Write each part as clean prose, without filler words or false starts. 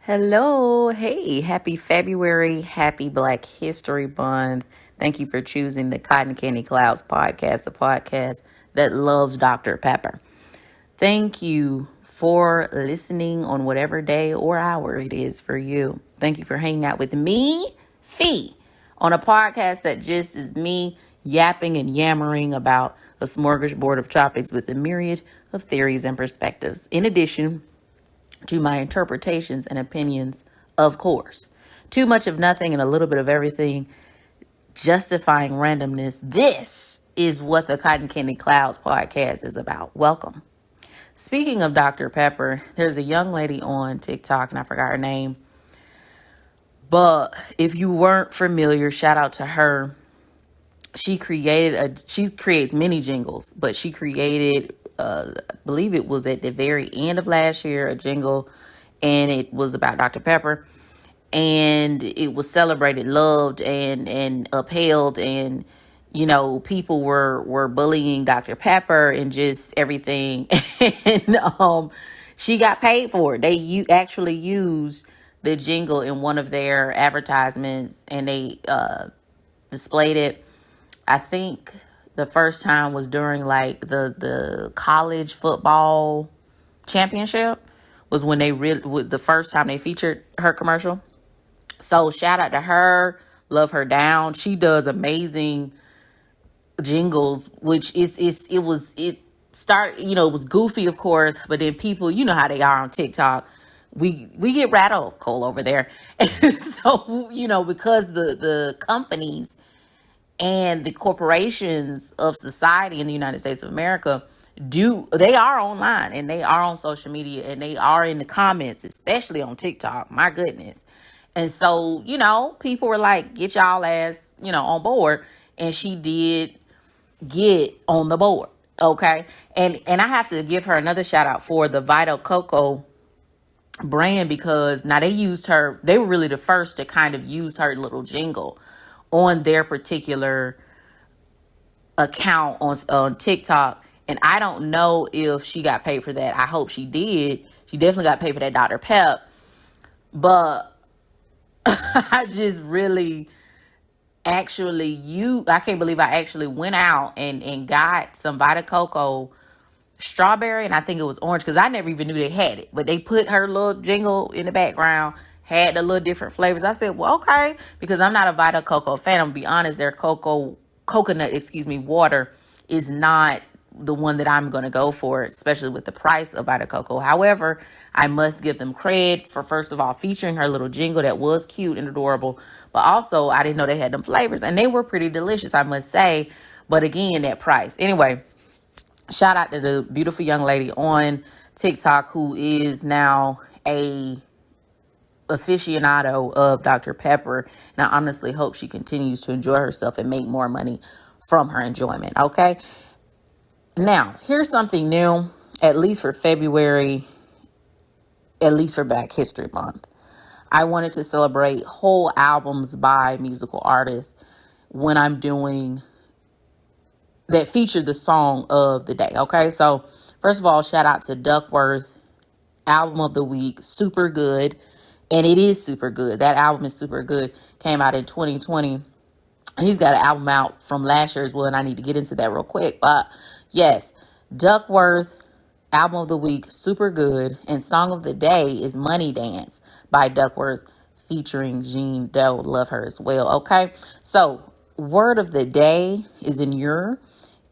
Hello. Hey, happy February. Happy Black History Month. Thank you for choosing the Cotton Candy Clouds podcast, a podcast that loves Dr. Pepper. Thank you for listening on whatever day or hour it is for you. Thank you for hanging out with me, Fee, on a podcast that just is me yapping and yammering about a smorgasbord of topics with a myriad of theories and perspectives. In addition, to my interpretations and opinions, of course. Too much of nothing and a little bit of everything, justifying randomness. This is what the Cotton Candy Clouds podcast is about. Welcome. Speaking of Dr. Pepper, there's a young lady on TikTok, and I forgot her name. But if you weren't familiar, shout out to her. She creates mini jingles, but she created I believe it was at the very end of last year, a jingle, and it was about Dr. Pepper, and it was celebrated, loved, and upheld, and people were bullying Dr. Pepper and just everything, and she got paid for it. They actually used the jingle in one of their advertisements, and they displayed it. I think the first time was during like the college football championship was when the first time they featured her commercial. So shout out to her, love her down. She does amazing jingles, which it was goofy, of course, but then people, you know how they are on TikTok. We get radical over there. And so, because the companies and the corporations of society in the United States of America they are online and they are on social media and they are in the comments, especially on TikTok. My goodness. And so, people were like, get y'all ass, on board. And she did get on the board. Okay. And I have to give her another shout out for the Vita Coco brand, because now they were really the first to kind of use her little jingle on their particular account on TikTok. And I don't know if she got paid for that. I hope she did. She definitely got paid for that Dr. Pep. But I just really I can't believe I actually went out and got some Vita Coco strawberry, and I think it was orange, because I never even knew they had it. But they put her little jingle in the background, had the little different flavors. I said, well, okay, because I'm not a Vita Coco fan. I'm gonna be honest, their coconut water is not the one that I'm gonna go for, especially with the price of Vita Coco. However, I must give them credit for, first of all, featuring her little jingle that was cute and adorable, but also I didn't know they had them flavors, and they were pretty delicious, I must say. But again, that price. Anyway, shout out to the beautiful young lady on TikTok who is now a aficionado of Dr. Pepper. And I honestly hope she continues to enjoy herself and make more money from her enjoyment. Okay. Now, here's something new, at least for February, at least for Black History Month. I wanted to celebrate whole albums by musical artists when I'm doing that feature the song of the day. Okay, so first of all, shout out to DUCKWRTH, album of the week, SuperGood. And it is super good. That album is super good. Came out in 2020. He's got an album out from last year as well, and I need to get into that real quick. But yes, DUCKWRTH, album of the week, super good. And song of the day is Money Dance by DUCKWRTH featuring Jean Deaux. Love her as well. Okay, so word of the day is Inure.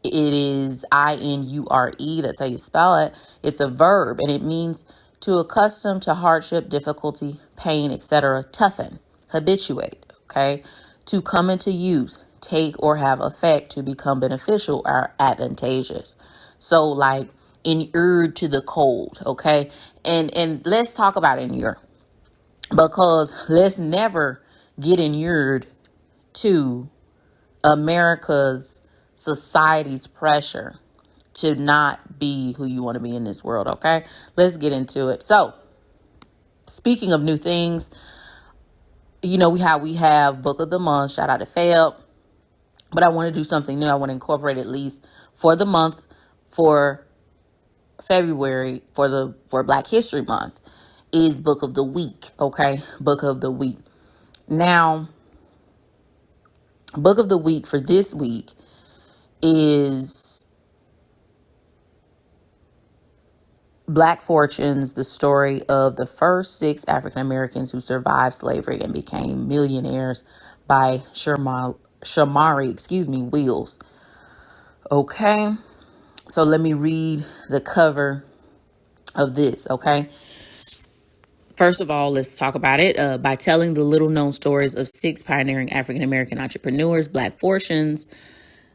It is Inure. That's how you spell it. It's a verb, and it means to accustom to hardship, difficulty, pain, etc. Toughen, habituate. Okay, to come into use, take or have effect, to become beneficial or advantageous. So like inured to the cold. Okay, and let's talk about inure, because let's never get inured to America's society's pressure to not be who you want to be in this world. Okay, let's get into it. So speaking of new things, we have book of the month. Shout out to Feb. But I want to do something new. I want to incorporate, at least for the month, for February, for Black History Month. is book of the week. Okay, book of the week. Now, book of the week for this week is Black Fortunes, the story of the first 6 African Americans who survived slavery and became millionaires, by Shamari Wheels. Okay, so let me read the cover of this. Okay, first of all, let's talk about it. By telling the little known stories of 6 pioneering African American entrepreneurs, Black Fortunes,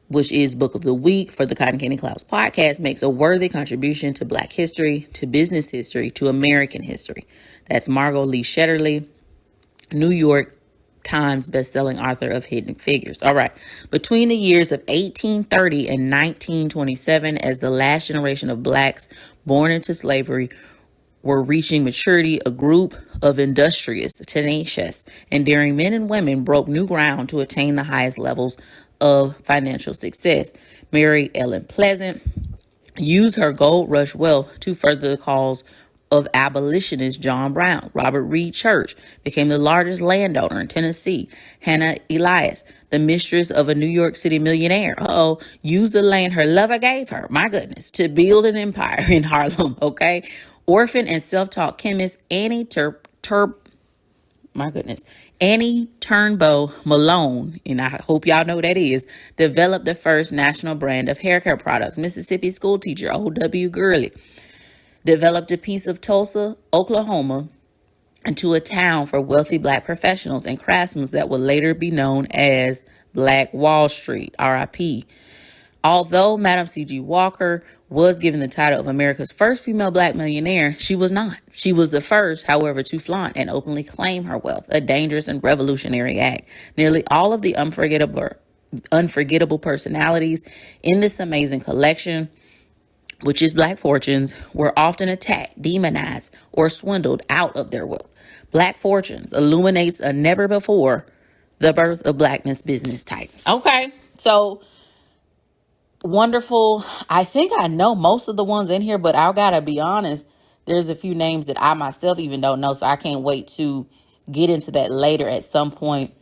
which is book of the week for the Cotton Candy Clouds podcast, makes a worthy contribution to Black history, to business history, to American history. That's Margot Lee Shetterly, New York Times bestselling author of Hidden Figures. All right. Between the years of 1830 and 1927, as the last generation of Blacks born into slavery were reaching maturity, a group of industrious, tenacious, and daring men and women broke new ground to attain the highest levels of financial success. Mary Ellen Pleasant used her gold rush wealth to further the cause of abolitionist John Brown. Robert Reed Church became the largest landowner in Tennessee. Hannah Elias, the mistress of a New York City millionaire, used the land her lover gave her, my goodness, to build an empire in Harlem. Okay. Orphan and self-taught chemist Annie Turnbow Malone, and I hope y'all know who that is, developed the first national brand of hair care products. Mississippi school teacher O.W. Gurley developed a piece of Tulsa, Oklahoma, into a town for wealthy Black professionals and craftsmen that would later be known as Black Wall Street, R.I.P. Although Madam C.G. Walker was given the title of America's first female Black millionaire, she was not. She was the first, however, to flaunt and openly claim her wealth, a dangerous and revolutionary act. Nearly all of the unforgettable personalities in this amazing collection, which is Black Fortunes, were often attacked, demonized, or swindled out of their wealth. Black Fortunes illuminates a never before the birth of Blackness business type. Okay, so wonderful. I think I know most of the ones in here, but I gotta be honest, there's a few names that I myself even don't know, so I can't wait to get into that later at some point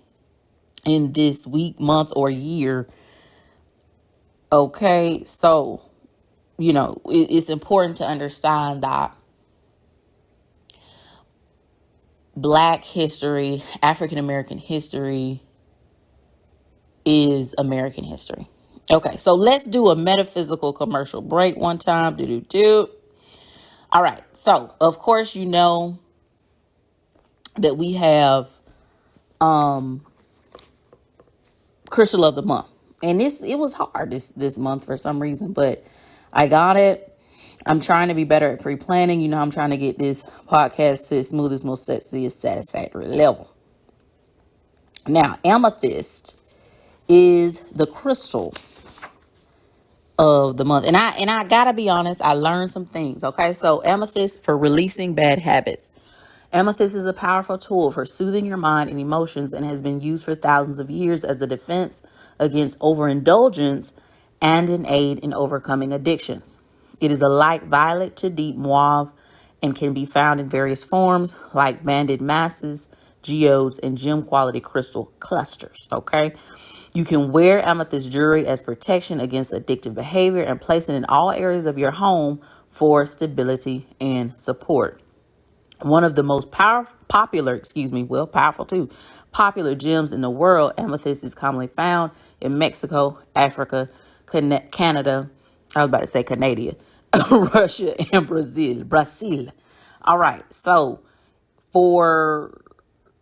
in this week, month, or year. Okay, so it's important to understand that Black history, African American history, is American history. Okay, so let's do a metaphysical commercial break one time. All right, so of course you know that we have Crystal of the Month. And it was hard this month for some reason, but I got it. I'm trying to be better at pre-planning. I'm trying to get this podcast to the smoothest, most sexiest, satisfactory level. Now, Amethyst is the crystal of the month. And I gotta be honest, I learned some things. Okay, so Amethyst for releasing bad habits. Amethyst is a powerful tool for soothing your mind and emotions and has been used for thousands of years as a defense against overindulgence and an aid in overcoming addictions. It is a light violet to deep mauve and can be found in various forms like banded masses, geodes, and gem quality crystal clusters. Okay. You can wear amethyst jewelry as protection against addictive behavior and place it in all areas of your home for stability and support. One of the most popular gems in the world, amethyst is commonly found in Mexico, Africa, Canada, I was about to say Canada, Russia, and Brazil. All right, so for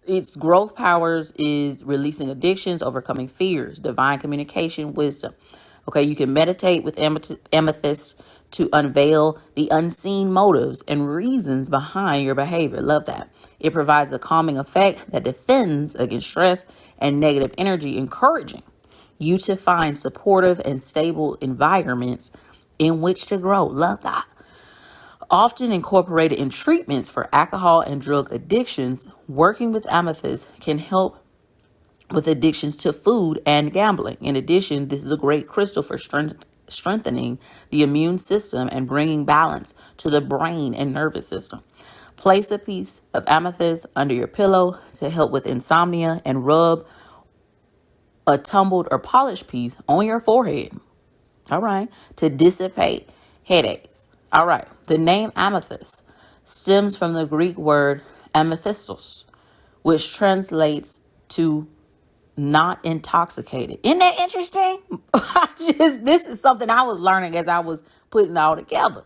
its growth powers is releasing addictions, overcoming fears, divine communication, wisdom. Okay, you can meditate with amethyst to unveil the unseen motives and reasons behind your behavior. Love that. It provides a calming effect that defends against stress and negative energy, encouraging you to find supportive and stable environments in which to grow. Love that. Often incorporated in treatments for alcohol and drug addictions, working with amethyst can help with addictions to food and gambling. In addition, this is a great crystal for strengthening the immune system and bringing balance to the brain and nervous system. Place a piece of amethyst under your pillow to help with insomnia and rub a tumbled or polished piece on your forehead. All right. To dissipate headaches. All right. The name amethyst stems from the Greek word amethystos, which translates to not intoxicated. Isn't that interesting? This is something I was learning as I was putting it all together.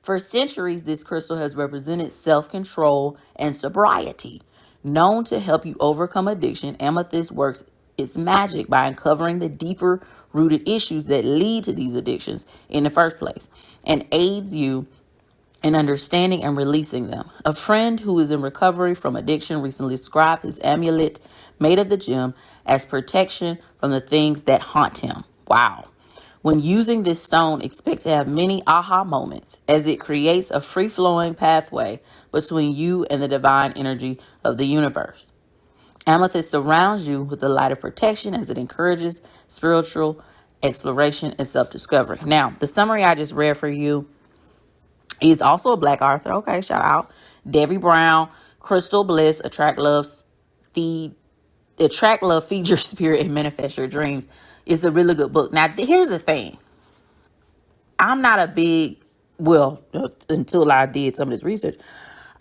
For centuries, this crystal has represented self-control and sobriety. Known to help you overcome addiction, amethyst works its magic by uncovering the deeper rooted issues that lead to these addictions in the first place and aids you in understanding and releasing them. A friend who is in recovery from addiction recently described his amulet made of the gem as protection from the things that haunt him. Wow. When using this stone, expect to have many aha moments as it creates a free-flowing pathway between you and the divine energy of the universe. Amethyst surrounds you with the light of protection as it encourages spiritual exploration and self-discovery. Now, the summary I just read for you is also a Black author. Okay, shout out. Debbie Brown, Crystal Bliss, Attract, Love, Feed your Spirit, and Manifest Your Dreams. It's a really good book. Now, here's the thing. I'm not a big, until I did some of this research,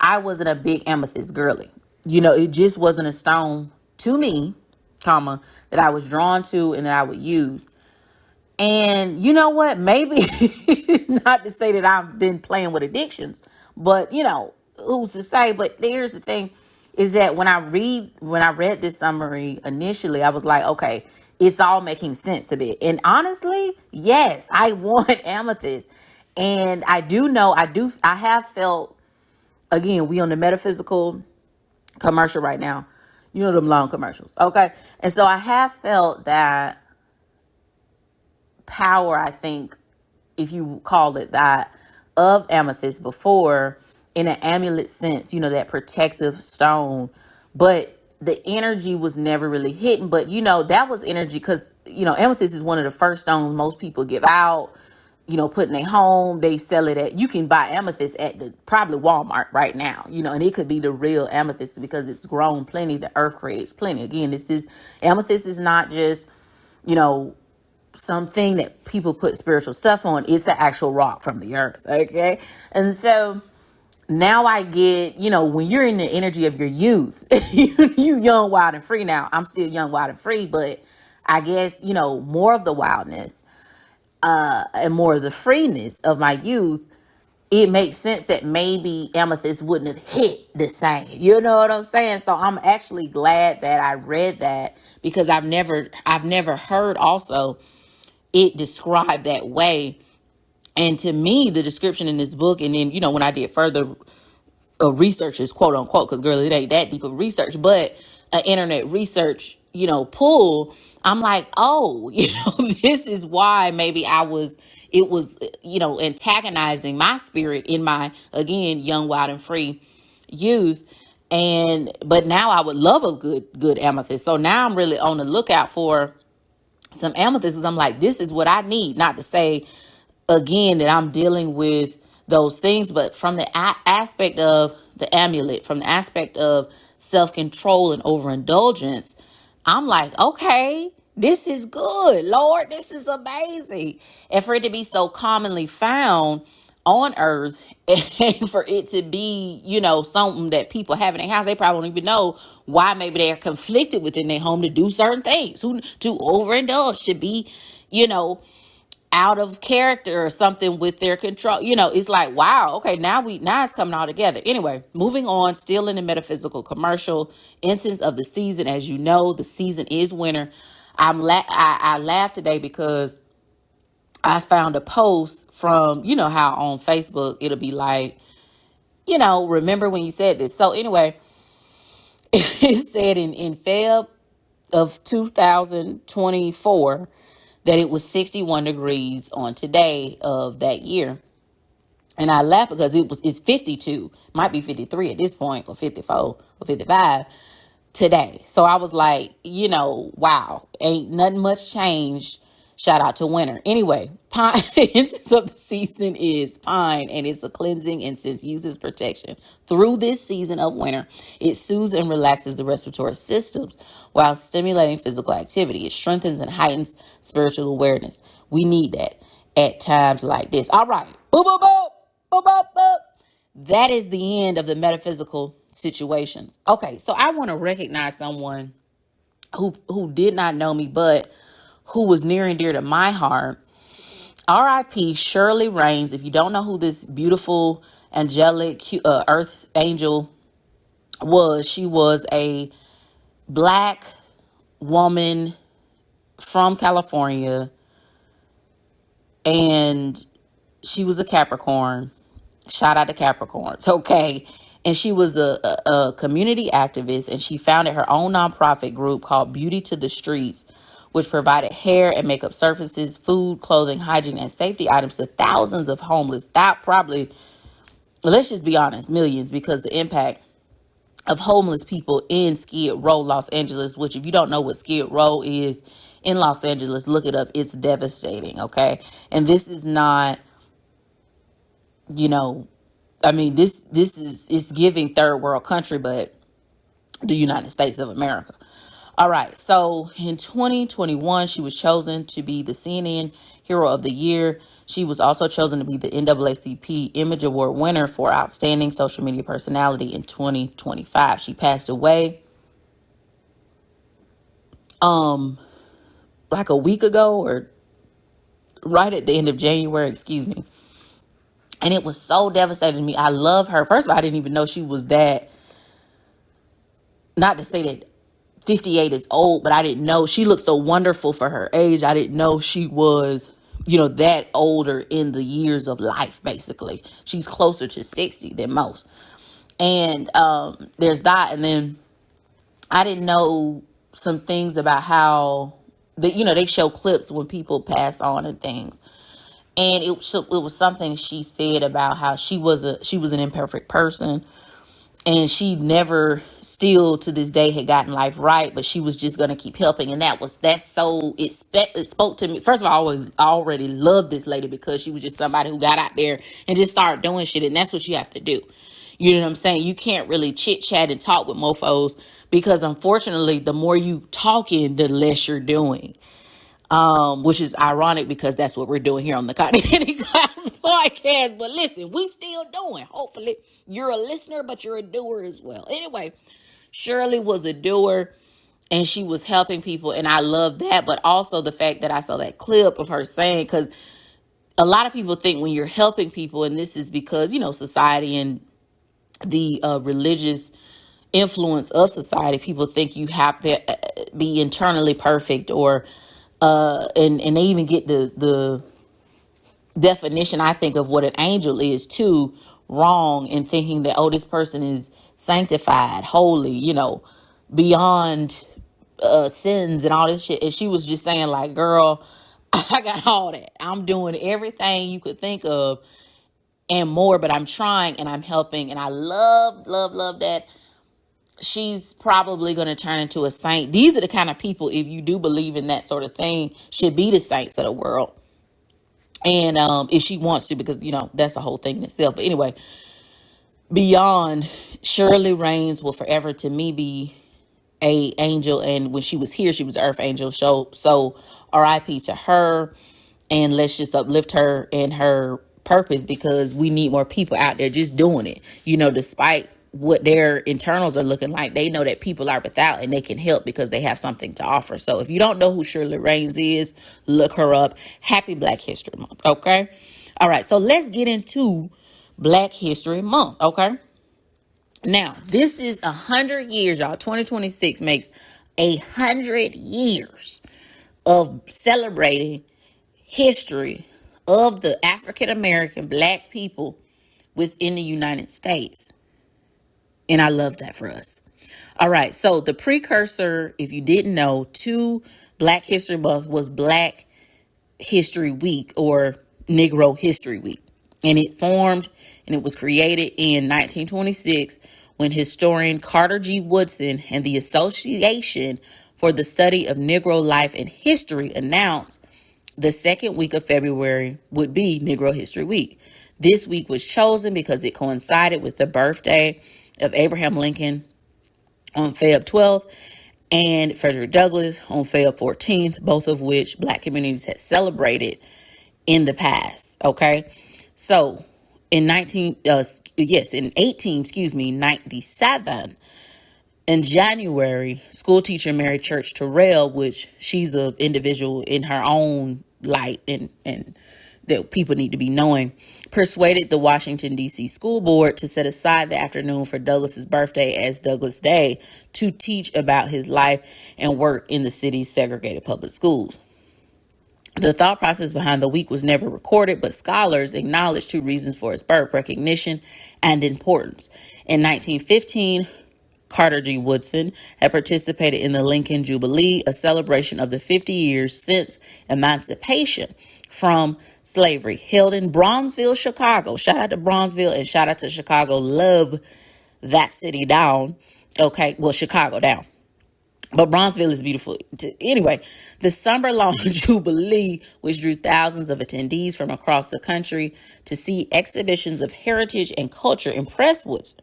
I wasn't a big amethyst girly. It just wasn't a stone to me, that I was drawn to and that I would use. And you know what? Maybe not to say that I've been playing with addictions, but who's to say? But here's the thing is that when I read this summary initially, I was like, okay, it's all making sense a bit. And honestly, yes, I want amethyst. And I have felt, again, we on the metaphysical commercial right now. Them long commercials. Okay. And so I have felt that power, I think, if you call it that, of amethyst before in an amulet sense, that protective stone. But the energy was never really hitting. But, that was energy because, amethyst is one of the first stones most people give out, put in their home. They sell it you can buy amethyst at probably Walmart right now, and it could be the real amethyst because it's grown plenty. The earth creates plenty. Again, amethyst is not just, something that people put spiritual stuff on. It's an actual rock from the earth. Okay. And so now I get, when you're in the energy of your youth, you young, wild, and free. Now I'm still young, wild, and free, but I guess, more of the wildness, and more of the freeness of my youth, it makes sense that maybe amethyst wouldn't have hit the same. You know what I'm saying? So I'm actually glad that I read that because I've never heard also it described that way. And to me, the description in this book, and then, when I did further researches, quote unquote, because girl, it ain't that deep of research, but internet research, pull, I'm like, oh, this is why maybe it was, antagonizing my spirit in my, again, young, wild, and free youth. But now I would love a good amethyst. So now I'm really on the lookout for some amethysts. I'm like, this is what I need. Not to say again that I'm dealing with those things, but from the aspect of the amulet, from the aspect of self-control and overindulgence, I'm like, okay, this is good, Lord, this is amazing. And for it to be so commonly found on earth and for it to be, something that people have in their house, they probably don't even know why maybe they're conflicted within their home to do certain things, to overindulge, should be, out of character or something with their control. It's like, wow, okay, now it's coming all together. Anyway, moving on, still in the metaphysical commercial, incense of the season. As you know, the season is winter. I laughed today because I found a post from, how on Facebook, it'll be like, remember when you said this. So anyway, it said in Feb of 2024, that it was 61 degrees on today of that year. And I laugh because it's 52, might be 53 at this point, or 54 or 55 today. So I was like, wow, ain't nothing much changed Shout out to winter. Anyway, pine incense of the season is pine, and it's a cleansing incense used as protection through this season of winter. It soothes and relaxes the respiratory systems while stimulating physical activity. It strengthens and heightens spiritual awareness. We need that at times like this. All right. Boop, boop, boop. Boop, boop, boop. That is the end of the metaphysical situations. Okay, so I want to recognize someone who did not know me, but who was near and dear to my heart. R.I.P. Shirley Raines. If you don't know who this beautiful, angelic earth angel was, she was a black woman from California, and she was a Capricorn. Shout out to Capricorns, okay? And she was a community activist, and she founded her own nonprofit group called Beauty to the Streets, which provided hair and makeup services, food, clothing, hygiene, and safety items to thousands of homeless. That probably, let's just be honest, millions, because the impact of homeless people in Skid Row, Los Angeles, which if you don't know what Skid Row is in Los Angeles, look it up. It's devastating, okay? And this is not, I mean, this is, it's giving third world country, but the United States of America. All right. So in 2021, she was chosen to be the CNN Hero of the Year. She was also chosen to be the NAACP Image Award winner for Outstanding Social Media Personality in 2025. She passed away like a week ago, or right at the end of January, excuse me. And it was so devastating to me. I love her. First of all, I didn't even know she was that, not to say that 58 is old, but I didn't know she looked so wonderful for her age. I didn't know she was, that older in the years of life, basically. She's closer to 60 than most. And there's that. And then I didn't know some things about how, they show clips when people pass on and things. And it was something she said about how she was an imperfect person. And she never, still to this day, had gotten life right, but she was just going to keep helping. And it spoke to me. First of all, I already loved this lady because she was just somebody who got out there and just started doing shit. And that's what you have to do. You know what I'm saying? You can't really chit chat and talk with mofos, because unfortunately, the more you talking, the less you're doing. Which is ironic because that's what we're doing here on the Cotton Candy Class podcast. But listen, we still doing. Hopefully you're a listener, but you're a doer as well. Anyway, Shirley was a doer and she was helping people. And I love that. But also the fact that I saw that clip of her saying, because a lot of people think when you're helping people, and this is because, society and the religious influence of society, people think you have to be internally perfect, or and they even get the definition, I think, of what an angel is too wrong, in thinking that, this person is sanctified, holy, beyond sins and all this shit. And she was just saying, like, girl, I got all that. I'm doing everything you could think of and more, but I'm trying and I'm helping. And I love, love, love that. She's probably going to turn into a saint. These are the kind of people, if you do believe in that sort of thing, should be the saints of the world. And if she wants to, because, that's a whole thing in itself. But anyway, beyond, Shirley Raines will forever, to me, be a angel. And when she was here, she was an earth angel. So R.I.P. to her. And let's just uplift her and her purpose, because we need more people out there just doing it. Despite what their internals are looking like, they know that people are without and they can help because they have something to offer. So if you don't know who Shirley Raines is, look her up. Happy Black History Month. Okay. All right. So let's get into Black History Month. Okay. Now, this is 100 years, y'all. 2026 makes 100 years of celebrating history of the African American Black people within the United States. And I love that for us. All right. So the precursor, if you didn't know, to Black History Month was Black History Week, or Negro History Week. And it formed and it was created in 1926 when historian Carter G. Woodson and the Association for the Study of Negro Life and History announced The second week of February would be Negro History Week. This week was chosen because it coincided with the birthday of Abraham Lincoln on Feb 12th and Frederick Douglass on Feb 14th, both of which Black communities had celebrated in the past. Okay, so in 1897, in January, school teacher Mary Church Terrell, which she's an individual in her own light and that people need to be knowing, persuaded the Washington, D.C. school board to set aside the afternoon for Douglas's birthday as Douglas Day to teach about his life and work in the city's segregated public schools. The thought process behind the week was never recorded, but scholars acknowledged two reasons for its birth: recognition and importance. In 1915, Carter G. Woodson had participated in the Lincoln Jubilee, a celebration of the 50 years since emancipation from slavery, held in Bronzeville, Chicago. Shout out to Bronzeville and shout out to Chicago. Love that city down. Okay, well, Chicago down. But Bronzeville is beautiful. Anyway, the summer-long Jubilee, which drew thousands of attendees from across the country to see exhibitions of heritage and culture, impressed Woodson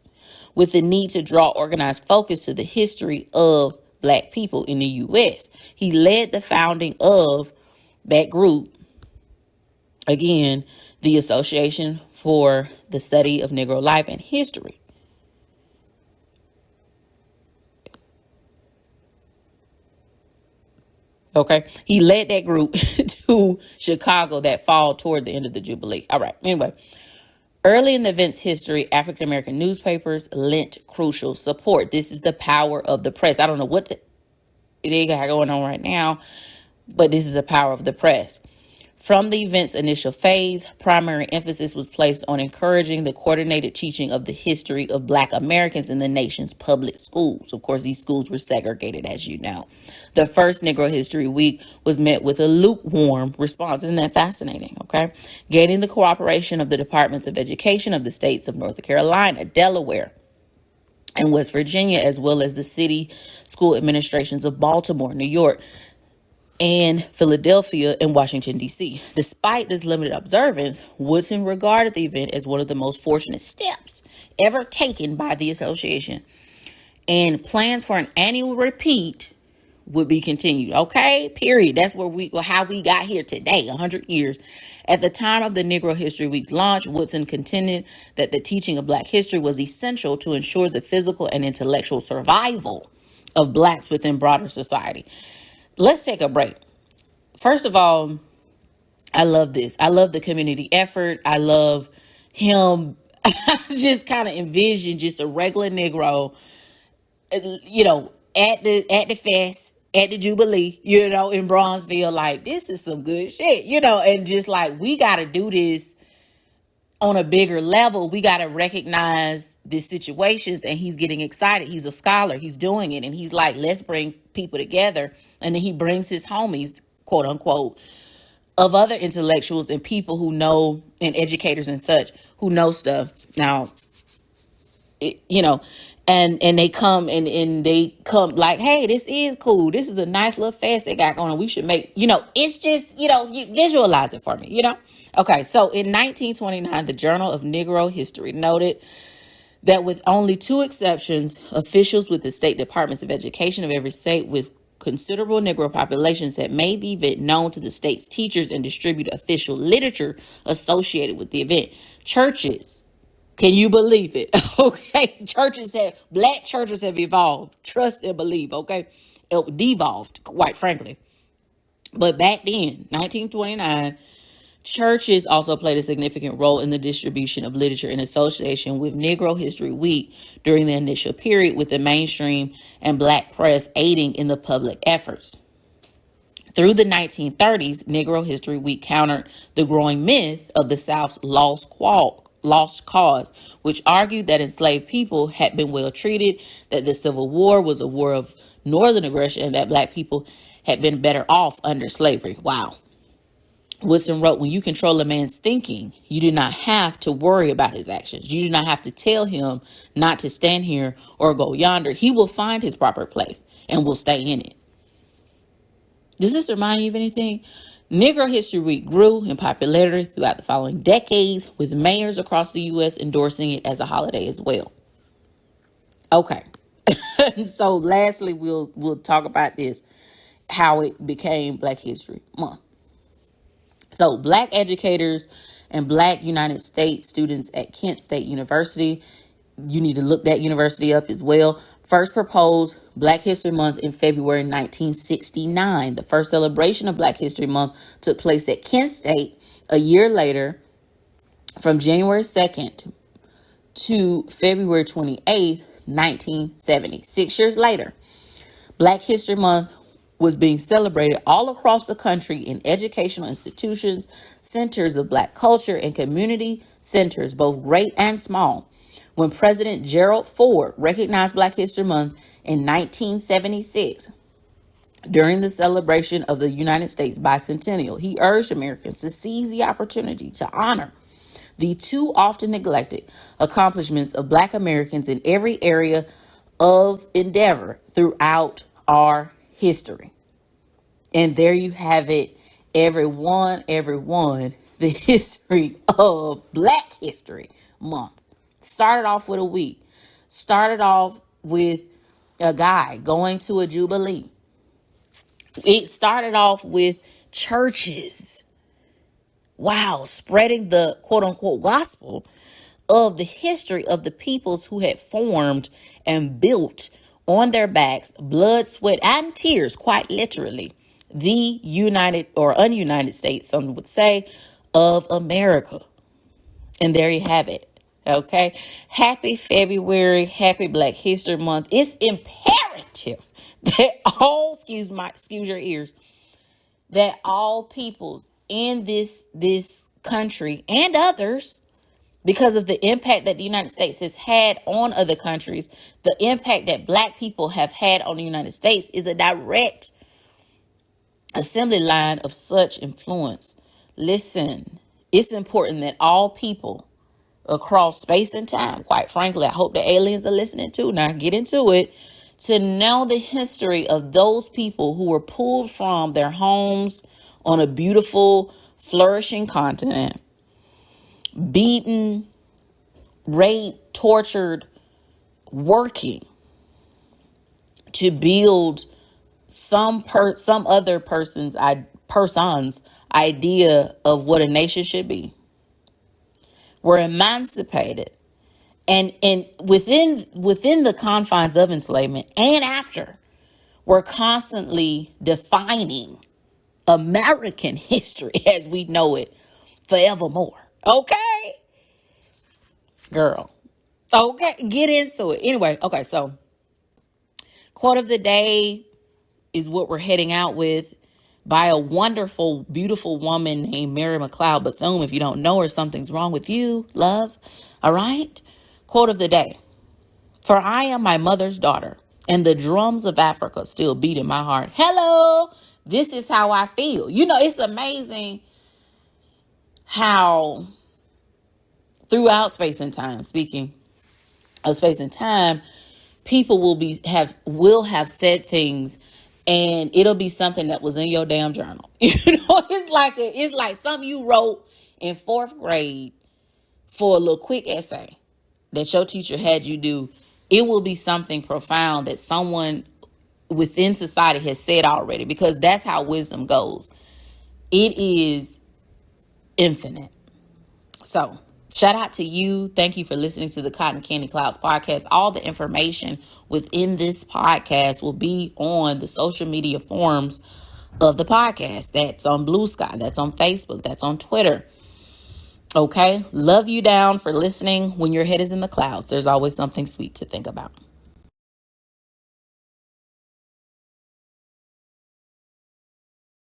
with the need to draw organized focus to the history of Black people in the U.S. He led the founding of that group, again, the Association for the Study of Negro Life and History. Okay, he led that group to Chicago that fall toward the end of the Jubilee. All right, anyway. Early in the event's history, African American newspapers lent crucial support. This is the power of the press. I don't know what they got going on right now, but this is the power of the press. From the event's initial phase, primary emphasis was placed on encouraging the coordinated teaching of the history of Black Americans in the nation's public schools. Of course, these schools were segregated, as you know. The first Negro History Week was met with a lukewarm response. Isn't that fascinating? Okay. Gaining the cooperation of the Departments of Education of the states of North Carolina, Delaware, and West Virginia, as well as the city school administrations of Baltimore, New York, and Philadelphia and Washington, D.C. Despite this limited observance, Woodson regarded the event as one of the most fortunate steps ever taken by the association, and plans for an annual repeat would be continued. Okay, period. That's how we got here today, 100 years. At the time of the Negro History Week's launch, Woodson contended that the teaching of Black history was essential to ensure the physical and intellectual survival of Blacks within broader society. Let's take a break. First of all, I love this. I love the community effort. I love him. I just kind of envision just a regular Negro, at the fest, at the Jubilee, in Bronzeville. Like, this is some good shit, and just like, we got to do this on a bigger level. We got to recognize these situations, and he's getting excited. He's a scholar. He's doing it. And he's like, let's bring people together. And then he brings his homies, quote unquote, of other intellectuals and people who know, and educators and such, who know stuff. Now, and they come and they come like, hey, this is cool. This is a nice little fest they got going on. We should make, it's just, you visualize it for me, Okay, so in 1929, the Journal of Negro History noted that with only two exceptions, officials with the state departments of education of every state with considerable Negro populations had made the event known to the state's teachers and distributed official literature associated with the event. Churches, can you believe it? Okay, Black churches have evolved. Trust and believe, okay? Devolved, quite frankly. But back then, 1929, churches also played a significant role in the distribution of literature in association with Negro History Week during the initial period, with the mainstream and Black press aiding in the public efforts. Through the 1930s, Negro History Week countered the growing myth of the South's lost cause, which argued that enslaved people had been well treated, that the Civil War was a war of northern aggression, and that Black people had been better off under slavery. Wow. Woodson wrote, when you control a man's thinking, you do not have to worry about his actions. You do not have to tell him not to stand here or go yonder. He will find his proper place and will stay in it. Does this remind you of anything? Negro History Week grew in popularity throughout the following decades, with mayors across the U.S. endorsing it as a holiday as well. Okay. So lastly, we'll talk about this, how it became Black History Month. So Black educators and Black United States students at Kent State University, you need to look that university up as well, first proposed Black History Month in February 1969. The first celebration of Black History Month took place at Kent State a year later, from January 2nd to February 28th, 1970. 6 years later, Black History Month was being celebrated all across the country in educational institutions, centers of Black culture, and community centers, both great and small. When President Gerald Ford recognized Black History Month in 1976, during the celebration of the United States bicentennial, he urged Americans to seize the opportunity to honor the too often neglected accomplishments of Black Americans in every area of endeavor throughout our history. And there you have it, everyone, the history of Black History Month. Started off with a week. Started off with a guy going to a jubilee. It started off with churches. Wow, spreading the quote unquote gospel of the history of the peoples who had formed and built on their backs, blood, sweat, and tears, quite literally, the United or ununited States, some would say, of America. And there you have it. Okay. Happy February. Happy Black History Month. It's imperative that all, excuse your ears, that all peoples in this country and others, because of the impact that the United States has had on other countries, the impact that Black people have had on the United States is a direct assembly line of such influence. Listen, it's important that all people across space and time, quite frankly, I hope the aliens are listening too. Now get into it, to know the history of those people who were pulled from their homes on a beautiful, flourishing continent, beaten, raped, tortured, working to build some other person's idea of what a nation should be. Were emancipated, and within the confines of enslavement and after, were constantly defining American history as we know it forevermore. Okay, girl. Okay, get into it. Anyway, okay, so quote of the day is what we're heading out with, by a wonderful, beautiful woman named Mary McLeod Bethune. If you don't know her, something's wrong with you, love. All right. Quote of the day. For I am my mother's daughter, and the drums of Africa still beat in my heart. Hello. This is how I feel. You know, it's amazing how throughout space and time, speaking of space and time, people will have said things, and it'll be something that was in your damn journal. You know, it's like something you wrote in 4th grade for a little quick essay that your teacher had you do. It will be something profound that someone within society has said already, because that's how wisdom goes. It is infinite. So shout out to you. Thank you for listening to the Cotton Candy Clouds podcast. All the information within this podcast will be on the social media forms of the podcast. That's on Blue Sky. That's on Facebook. That's on Twitter. Okay. Love you down for listening. When your head is in the clouds, there's always something sweet to think about.